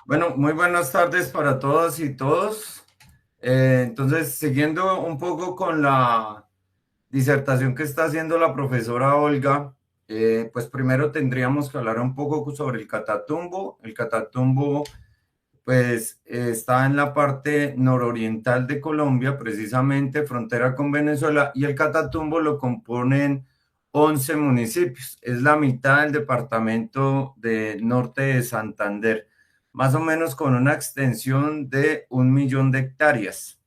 Bueno, muy buenas tardes para todas y todos. Entonces, siguiendo un poco con la disertación que está haciendo la profesora Olga, pues primero tendríamos que hablar un poco sobre el Catatumbo. El Catatumbo, pues, está en la parte nororiental de Colombia, precisamente frontera con Venezuela, y el Catatumbo lo componen 11 municipios. Es la mitad del departamento de norte de Santander, más o menos con una extensión de 1 millón de hectáreas.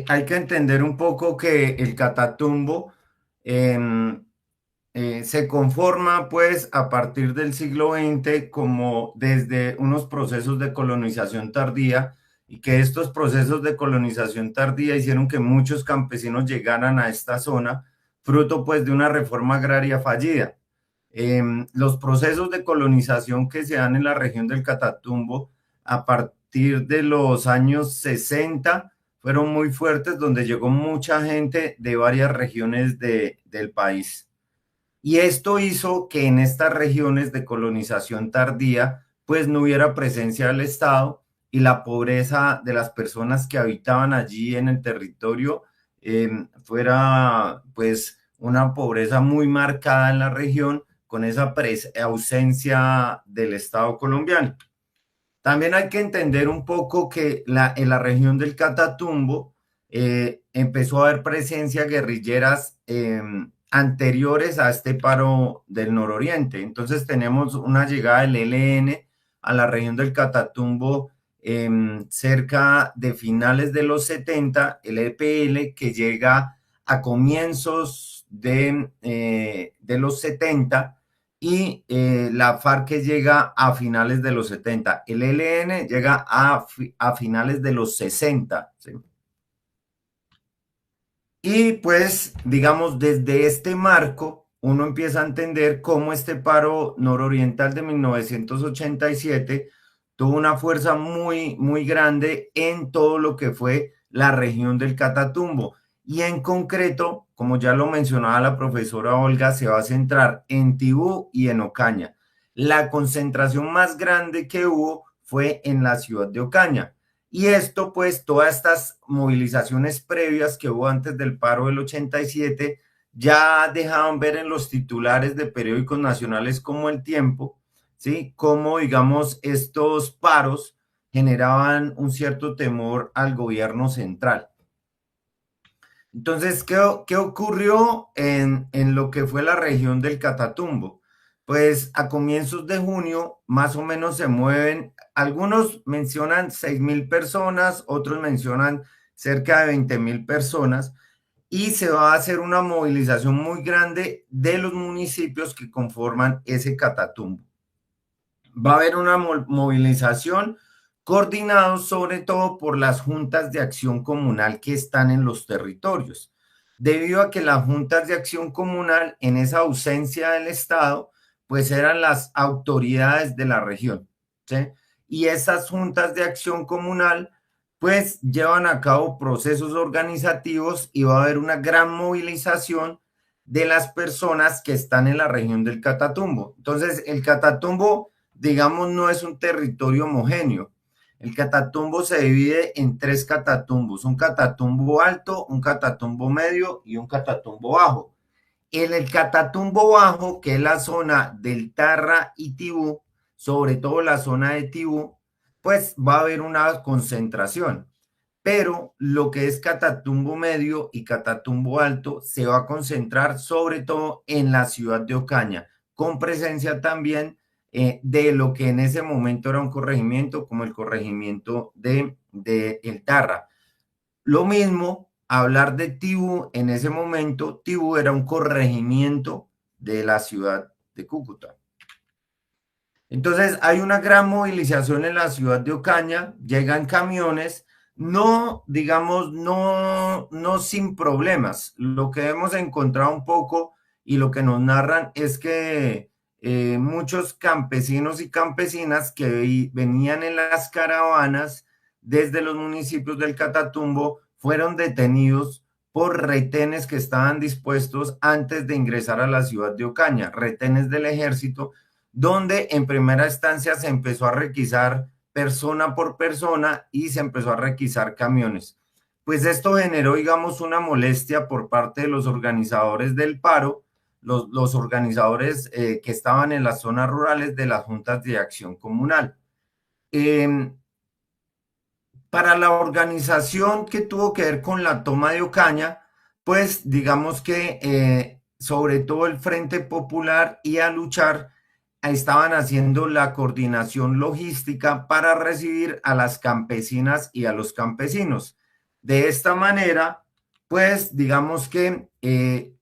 Hay que entender un poco que el Catatumbo em, se conforma pues a partir del siglo XX como desde unos procesos de colonización tardía y que estos procesos de colonización tardía hicieron que muchos campesinos llegaran a esta zona, fruto pues de una reforma agraria fallida. Los procesos de colonización que se dan en la región del Catatumbo a partir de los años 60 fueron muy fuertes, donde llegó mucha gente de varias regiones del país. Y esto hizo que en estas regiones de colonización tardía, pues no hubiera presencia del Estado y la pobreza de las personas que habitaban allí en el territorio fuera pues una pobreza muy marcada en la región con esa ausencia del Estado colombiano. También hay que entender un poco que en la región del Catatumbo empezó a haber presencia guerrilleras anteriores a este paro del nororiente. Entonces tenemos una llegada del ELN a la región del Catatumbo cerca de finales de los 70, el EPL que llega a comienzos de los 70 y la FARC que llega a finales de los 70. El ELN llega a finales de los 60. ¿Sí? Y pues, digamos, desde este marco, uno empieza a entender cómo este paro nororiental de 1987 tuvo una fuerza muy, muy grande en todo lo que fue la región del Catatumbo. Y en concreto, como ya lo mencionaba la profesora Olga, se va a centrar en Tibú y en Ocaña. La concentración más grande que hubo fue en la ciudad de Ocaña. Y esto, pues, todas estas movilizaciones previas que hubo antes del paro del 87 ya dejaban ver en los titulares de periódicos nacionales como El Tiempo, ¿sí? Cómo, digamos, estos paros generaban un cierto temor al gobierno central. Entonces, ¿qué ocurrió en lo que fue la región del Catatumbo? Pues a comienzos de junio, más o menos se mueven, algunos mencionan 6.000 personas, otros mencionan cerca de 20.000 personas, y se va a hacer una movilización muy grande de los municipios que conforman ese Catatumbo. Va a haber una movilización coordinada sobre todo por las juntas de acción comunal que están en los territorios, debido a que las juntas de acción comunal, en esa ausencia del Estado, pues eran las autoridades de la región, ¿sí? Y esas juntas de acción comunal pues llevan a cabo procesos organizativos y va a haber una gran movilización de las personas que están en la región del Catatumbo. Entonces, el Catatumbo, digamos, no es un territorio homogéneo. El Catatumbo se divide en tres Catatumbos, un Catatumbo alto, un Catatumbo medio y un Catatumbo bajo. En el Catatumbo bajo, que es la zona del Tarra y Tibú, sobre todo la zona de Tibú, pues va a haber una concentración. Pero lo que es Catatumbo medio y Catatumbo alto se va a concentrar sobre todo en la ciudad de Ocaña, con presencia también de lo que en ese momento era un corregimiento, como el corregimiento de El Tarra. Lo mismo, hablar de Tibú, en ese momento, Tibú era un corregimiento de la ciudad de Cúcuta. Entonces hay una gran movilización en la ciudad de Ocaña, llegan camiones, no, digamos, no sin problemas. Lo que hemos encontrado un poco y lo que nos narran es que muchos campesinos y campesinas que venían en las caravanas desde los municipios del Catatumbo fueron detenidos por retenes que estaban dispuestos antes de ingresar a la ciudad de Ocaña, retenes del ejército donde en primera instancia se empezó a requisar persona por persona y se empezó a requisar camiones. Pues esto generó, digamos, una molestia por parte de los organizadores del paro, los organizadores que estaban en las zonas rurales de las juntas de acción comunal. Eh, para la organización que tuvo que ver con la toma de Ocaña, pues digamos que sobre todo el Frente Popular y a luchar estaban haciendo la coordinación logística para recibir a las campesinas y a los campesinos. De esta manera, pues digamos que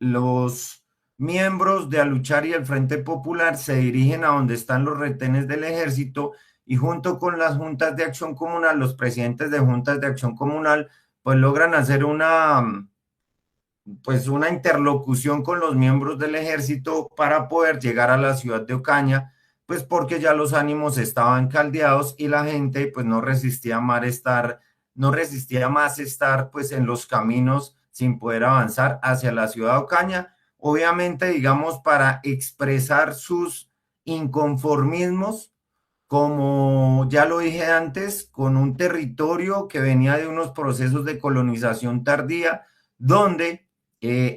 los miembros de Aluchar y el Frente Popular se dirigen a donde están los retenes del ejército y junto con las juntas de acción comunal, los presidentes de juntas de acción comunal, pues logran hacer pues una interlocución con los miembros del ejército para poder llegar a la ciudad de Ocaña, pues porque ya los ánimos estaban caldeados y la gente pues no resistía más estar pues en los caminos sin poder avanzar hacia la ciudad de Ocaña, obviamente digamos para expresar sus inconformismos, como ya lo dije antes, con un territorio que venía de unos procesos de colonización tardía, donde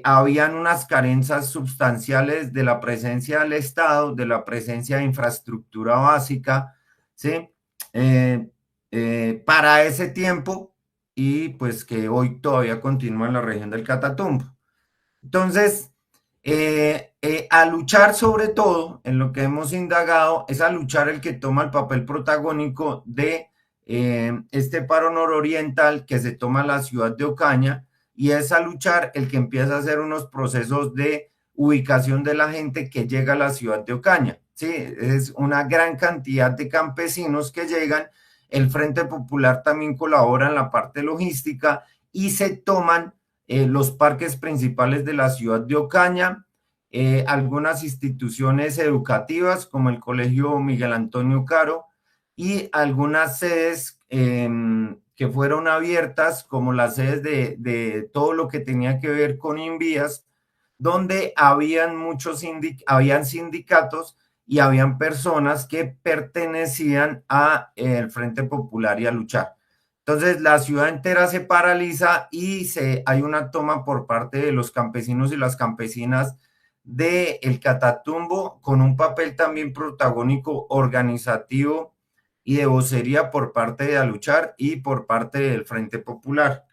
habían unas carencias sustanciales de la presencia del Estado, de la presencia de infraestructura básica, ¿sí? Eh, para ese tiempo y pues que hoy todavía continúa en la región del Catatumbo. Entonces, a luchar sobre todo, en lo que hemos indagado, es a luchar el que toma el papel protagónico de este paro nororiental que se toma la ciudad de Ocaña y es a luchar el que empieza a hacer unos procesos de ubicación de la gente que llega a la ciudad de Ocaña. Sí, es una gran cantidad de campesinos que llegan. El Frente Popular también colabora en la parte logística y se toman los parques principales de la ciudad de Ocaña, algunas instituciones educativas como el Colegio Miguel Antonio Caro y algunas sedes que fueron abiertas como las sedes de todo lo que tenía que ver con Invías, donde habían sindicatos y habían personas que pertenecían a el Frente Popular y a luchar. Entonces la ciudad entera se paraliza y hay una toma por parte de los campesinos y las campesinas de el Catatumbo con un papel también protagónico organizativo y de vocería por parte de Aluchar y por parte del Frente Popular.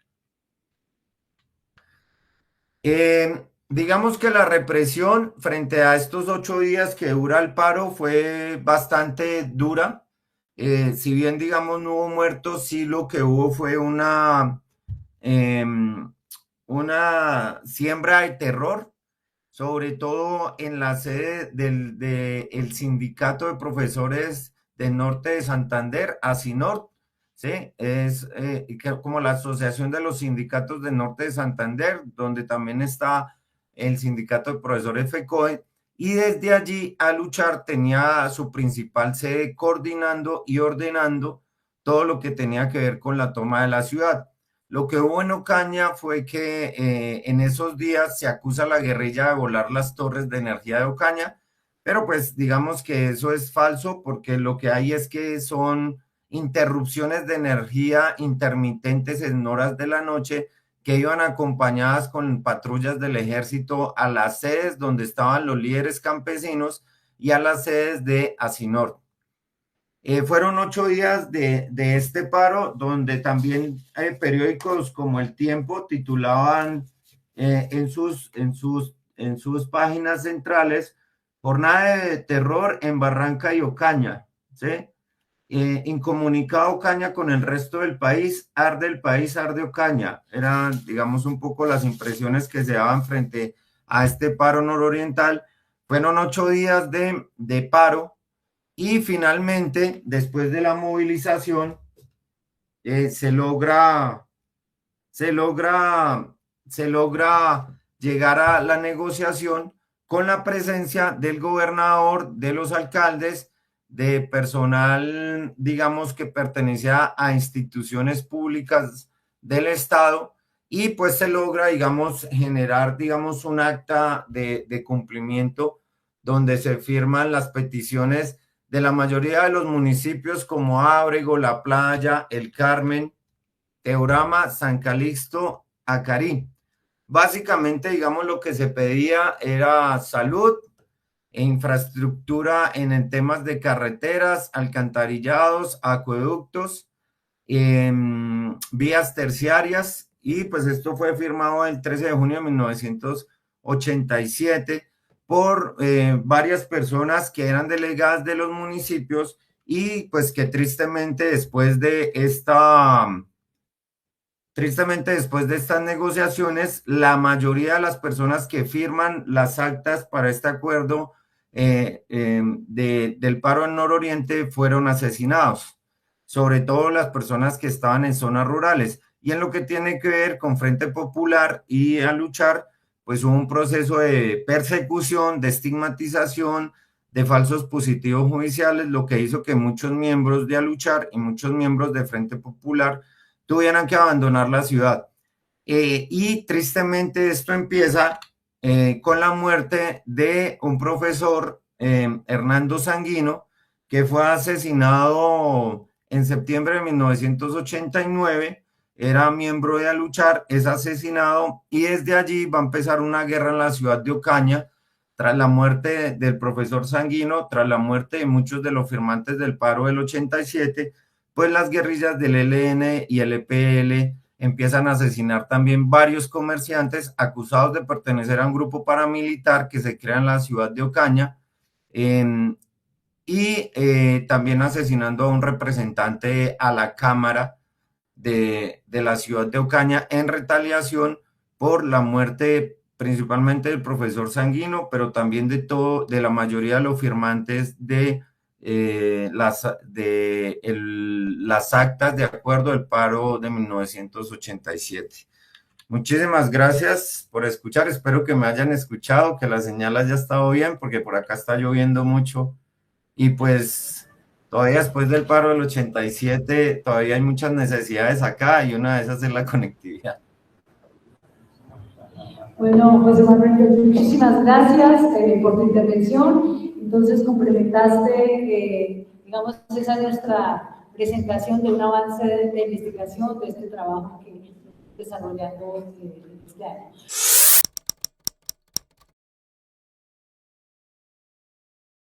Digamos que la represión frente a estos 8 días que dura el paro fue bastante dura. Si bien, digamos, no hubo muertos, sí lo que hubo fue una siembra de terror, sobre todo en la sede del sindicato de profesores del norte de Santander, ASINORT, ¿sí? Es como la Asociación de los Sindicatos del Norte de Santander, donde también está el sindicato de profesores FECODE, y desde allí a luchar tenía su principal sede coordinando y ordenando todo lo que tenía que ver con la toma de la ciudad. Lo que hubo en Ocaña fue que en esos días se acusa a la guerrilla de volar las torres de energía de Ocaña, pero pues digamos que eso es falso porque lo que hay es que son interrupciones de energía intermitentes en horas de la noche que iban acompañadas con patrullas del ejército a las sedes donde estaban los líderes campesinos y a las sedes de Asinor. Fueron 8 días de este paro, donde también periódicos como El Tiempo titulaban en sus páginas centrales, Jornada de terror en Barranca y Ocaña, ¿sí? Incomunicado Ocaña con el resto del país, arde Ocaña. Eran, digamos, un poco las impresiones que se daban frente a este paro nororiental. Fueron 8 días de paro y finalmente, después de la movilización, se logra, se logra, se logra llegar a la negociación con la presencia del gobernador, de los alcaldes, de personal, digamos, que pertenecía a instituciones públicas del Estado y pues se logra, digamos, generar, digamos, un acta de cumplimiento donde se firman las peticiones de la mayoría de los municipios como Ábrego, La Playa, El Carmen, Teorama, San Calixto, Acarí. Básicamente, digamos, lo que se pedía era salud e infraestructura en temas de carreteras, alcantarillados, acueductos, vías terciarias, y pues esto fue firmado el 13 de junio de 1987 por varias personas que eran delegadas de los municipios y pues que tristemente después de estas negociaciones, la mayoría de las personas que firman las actas para este acuerdo del paro en Nororiente fueron asesinados, sobre todo las personas que estaban en zonas rurales. Y en lo que tiene que ver con Frente Popular y a luchar, pues hubo un proceso de persecución, de estigmatización, de falsos positivos judiciales, lo que hizo que muchos miembros de a luchar y muchos miembros de Frente Popular tuvieran que abandonar la ciudad. Y tristemente esto empieza con la muerte de un profesor, Hernando Sanguino, que fue asesinado en septiembre de 1989, era miembro de Aluchar, es asesinado y desde allí va a empezar una guerra en la ciudad de Ocaña, tras la muerte del profesor Sanguino, tras la muerte de muchos de los firmantes del paro del 87, pues las guerrillas del ELN y el EPL empiezan a asesinar también varios comerciantes acusados de pertenecer a un grupo paramilitar que se crea en la ciudad de Ocaña, también asesinando a un representante a la Cámara de la ciudad de Ocaña en retaliación por la muerte principalmente del profesor Sanguino, pero también de la mayoría de los firmantes de las actas de acuerdo del paro de 1987. Muchísimas gracias por escuchar, espero que me hayan escuchado, que la señal haya estado bien, porque por acá está lloviendo mucho y pues todavía después del paro del 87 todavía hay muchas necesidades acá y una de esas es la conectividad. Bueno, José Manuel, muchísimas gracias por tu intervención. Entonces, complementaste, digamos, esa es nuestra presentación de un avance de investigación de este trabajo que desarrollando este año.